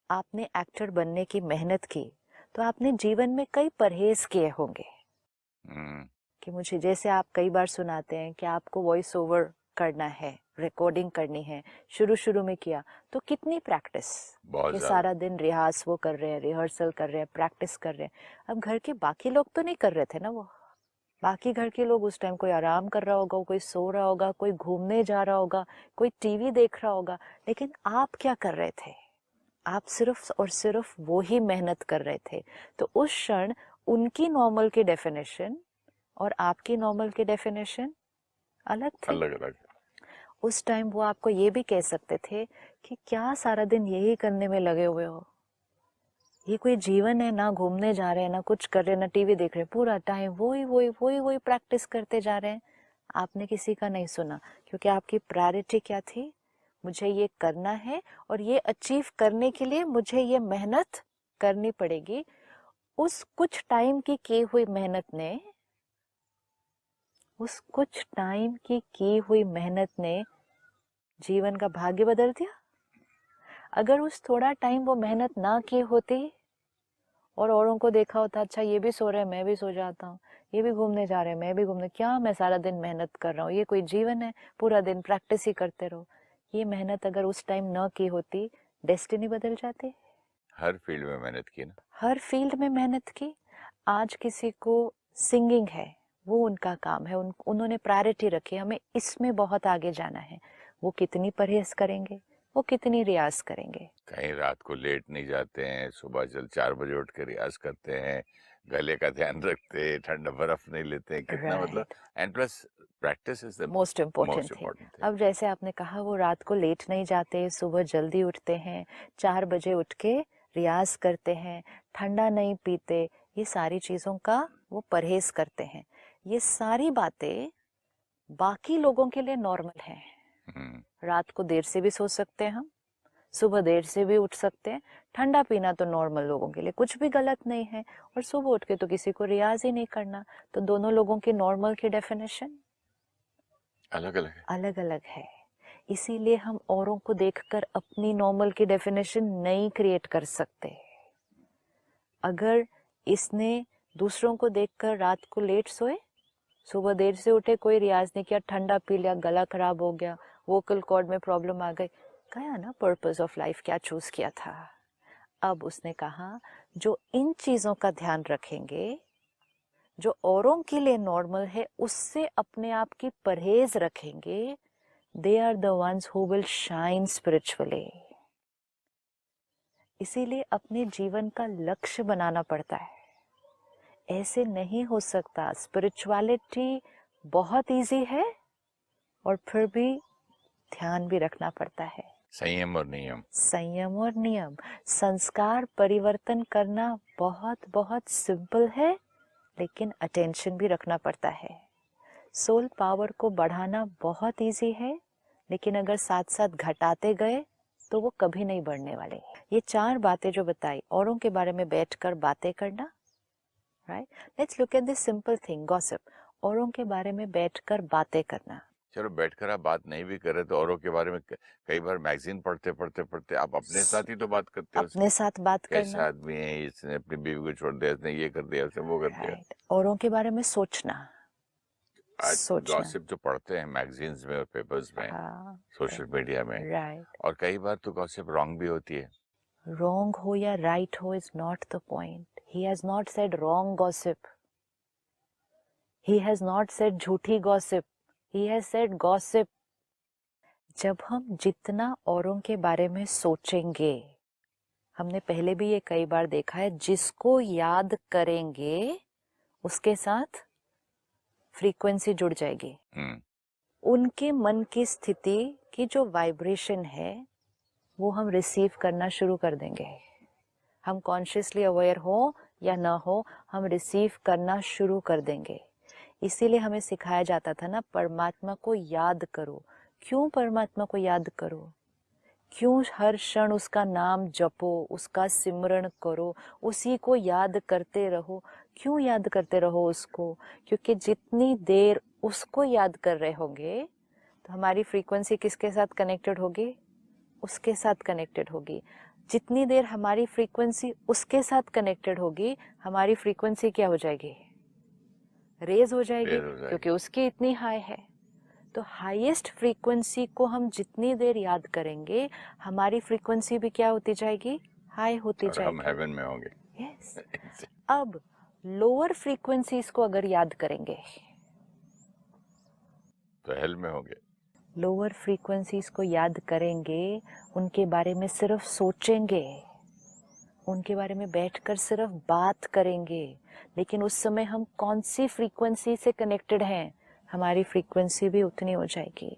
आपने एक्टर बनने की मेहनत की तो आपने जीवन में कई परहेज किए होंगे कि मुझे, जैसे आप कई बार सुनाते हैं कि आपको वॉइस ओवर करना है, रिकॉर्डिंग करनी है, शुरू शुरू में किया तो कितनी प्रैक्टिस, कि सारा दिन रिहार्स वो कर रहे हैं, रिहर्सल कर रहे हैं, प्रैक्टिस कर रहे हैं। अब घर के बाकी लोग तो नहीं कर रहे थे ना, वो बाकी घर के लोग उस टाइम कोई आराम कर रहा होगा, कोई सो रहा होगा, कोई घूमने जा रहा होगा, कोई टीवी देख रहा होगा, लेकिन आप क्या कर रहे थे? आप सिर्फ और सिर्फ वो ही मेहनत कर रहे थे। तो उस क्षण उनकी नॉर्मल की डेफिनेशन और आपकी नॉर्मल की डेफिनेशन अलग थे। अलग अलग। उस टाइम वो आपको ये भी कह सकते थे कि क्या सारा दिन यही करने में लगे हुए हो, ये कोई जीवन है? ना घूमने जा रहे हैं, ना कुछ कर रहे हैं, ना टीवी देख रहे हैं, पूरा टाइम वही वही वही वही प्रैक्टिस करते जा रहे हैं। आपने किसी का नहीं सुना, क्योंकि आपकी प्रायोरिटी क्या थी? मुझे ये करना है और ये अचीव करने के लिए मुझे ये मेहनत करनी पड़ेगी। उस कुछ टाइम की हुई मेहनत ने, उस कुछ टाइम की हुई मेहनत ने जीवन का भाग्य बदल दिया। अगर उस थोड़ा टाइम वो मेहनत ना की होती और औरों को देखा होता, अच्छा ये भी सो रहे हैं मैं भी सो जाता हूँ, ये भी घूमने जा रहे हैं मैं भी घूमने, क्या मैं सारा दिन मेहनत कर रहा हूँ, ये कोई जीवन है? पूरा दिन प्रैक्टिस ही करते रहो। ये मेहनत अगर उस टाइम न की होती, डेस्टिनी बदल जाती। हर फील्ड में मेहनत की ना, हर फील्ड में मेहनत की। आज किसी को सिंगिंग है, वो उनका काम है, उन्होंने प्रायोरिटी रखी, हमें इसमें बहुत आगे जाना है। वो कितनी परहेज करेंगे, वो कितनी रियाज करेंगे। कहीं रात को लेट नहीं जाते हैं, सुबह चल 4 बजे उठ के रियाज करते हैं, गले का ध्यान रखते हैं, ठंडा बर्फ नहीं लेते हैं, कितना मतलब। And plus practice is the most important thing. Thing. अब जैसे आपने कहा, वो रात को लेट नहीं जाते, सुबह जल्दी उठते हैं, 4 बजे उठ के रियाज करते हैं, ठंडा नहीं पीते, ये सारी चीजों का वो परहेज करते हैं। ये सारी बातें बाकी लोगों के लिए नॉर्मल है। रात को देर से भी सो सकते हैं हम, सुबह देर से भी उठ सकते हैं, ठंडा पीना तो नॉर्मल लोगों के लिए कुछ भी गलत नहीं है, और सुबह उठ के तो किसी को रियाज ही नहीं करना। तो दोनों लोगों की नॉर्मल की डेफिनेशन अलग अलग है, अलग अलग है। इसीलिए हम औरों को देखकर अपनी नॉर्मल की डेफिनेशन नहीं क्रिएट कर सकते। अगर इसने दूसरों को देखकर रात को लेट सोए, सुबह देर से उठे, कोई रियाज नहीं किया, ठंडा पी लिया, गला खराब हो गया, वोकल कॉर्ड में प्रॉब्लम आ गई, गया ना पर्पस ऑफ लाइफ क्या चूज किया था। अब उसने कहा, जो इन चीजों का ध्यान रखेंगे, जो औरों के लिए नॉर्मल है उससे अपने आप की परहेज रखेंगे, they are the ones who will shine spiritually। इसीलिए अपने जीवन का लक्ष्य बनाना पड़ता है। ऐसे नहीं हो सकता। स्पिरिचुअलिटी बहुत इजी है और फिर भी ध्यान भी रखना पड़ता है, संयम और नियम। संयम और नियम। संस्कार परिवर्तन करना बहुत बहुत सिंपल है, लेकिन अटेंशन भी रखना पड़ता है। सोल पावर को बढ़ाना बहुत इजी है, लेकिन अगर साथ साथ घटाते गए तो वो कभी नहीं बढ़ने वाले। ये 4 बातें जो बताई, औरों के बारे में बैठकर बातें करना, right. Let's look at this simple thing, gossip. औरों के बारे में बैठकर बातें करना। चलो बैठकर आप बात नहीं भी कर रहे तो औरों के बारे में कई बार मैगजीन पढ़ते पढ़ते पढ़ते आप अपने साथ ही तो बात करते हो। अपने साथ बात कैसा करना, आदमी है, इसने अपनी बीवी को छोड़ दिया, इसने ये कर दिया, इसने वो कर दिया। राइट। औरों के बारे में सोचना, आज सोचना। गॉसिप जो पढ़ते हैं मैगजीन्स में और पेपर्स में, हाँ, सोशल मीडिया में, राइट। और कई बार तो गॉसिप रॉन्ग भी होती है। रॉन्ग हो या राइट हो is not the point. He has not said wrong gossip, he has not said झूठी gossip, he has said gossip. जब हम जितना औरों के बारे में सोचेंगे, हमने पहले भी ये कई बार देखा है, जिसको याद करेंगे उसके साथ फ्रीक्वेंसी जुड़ जाएगी। उनके मन की स्थिति की जो वाइब्रेशन है वो हम रिसीव करना शुरू कर देंगे। हम कॉन्शियसली अवेयर हो या ना हो, हम रिसीव करना शुरू कर देंगे। इसीलिए हमें सिखाया जाता था ना, परमात्मा को याद करो। क्यों परमात्मा को याद करो? क्यों हर क्षण उसका नाम जपो, उसका सिमरण करो, उसी को याद करते रहो? क्यों याद करते रहो उसको? क्योंकि जितनी देर उसको याद कर रहे होंगे तो हमारी फ्रीक्वेंसी किसके साथ कनेक्टेड होगी? उसके साथ कनेक्टेड होगी। जितनी देर हमारी फ्रीक्वेंसी उसके साथ कनेक्टेड होगी, हमारी फ्रीक्वेंसी क्या हो जाएगी? रेज हो जाएगी, रेज हो जाएगी। क्योंकि उसकी इतनी हाई है। तो हाईएस्ट फ्रीक्वेंसी को हम जितनी देर याद करेंगे, हमारी फ्रीक्वेंसी भी क्या होती जाएगी? हाई होती और हम जाएगी। हेवन में होंगे। यस। अब लोअर फ्रीक्वेंसीज को अगर याद करेंगे तो हेल में होंगे। लोअर फ्रीक्वेंसीज को याद करेंगे, उनके बारे में सिर्फ सोचेंगे, उनके बारे में बैठकर सिर्फ बात करेंगे, लेकिन उस समय हम कौन सी फ्रीक्वेंसी से कनेक्टेड हैं, हमारी फ्रीक्वेंसी भी उतनी हो जाएगी।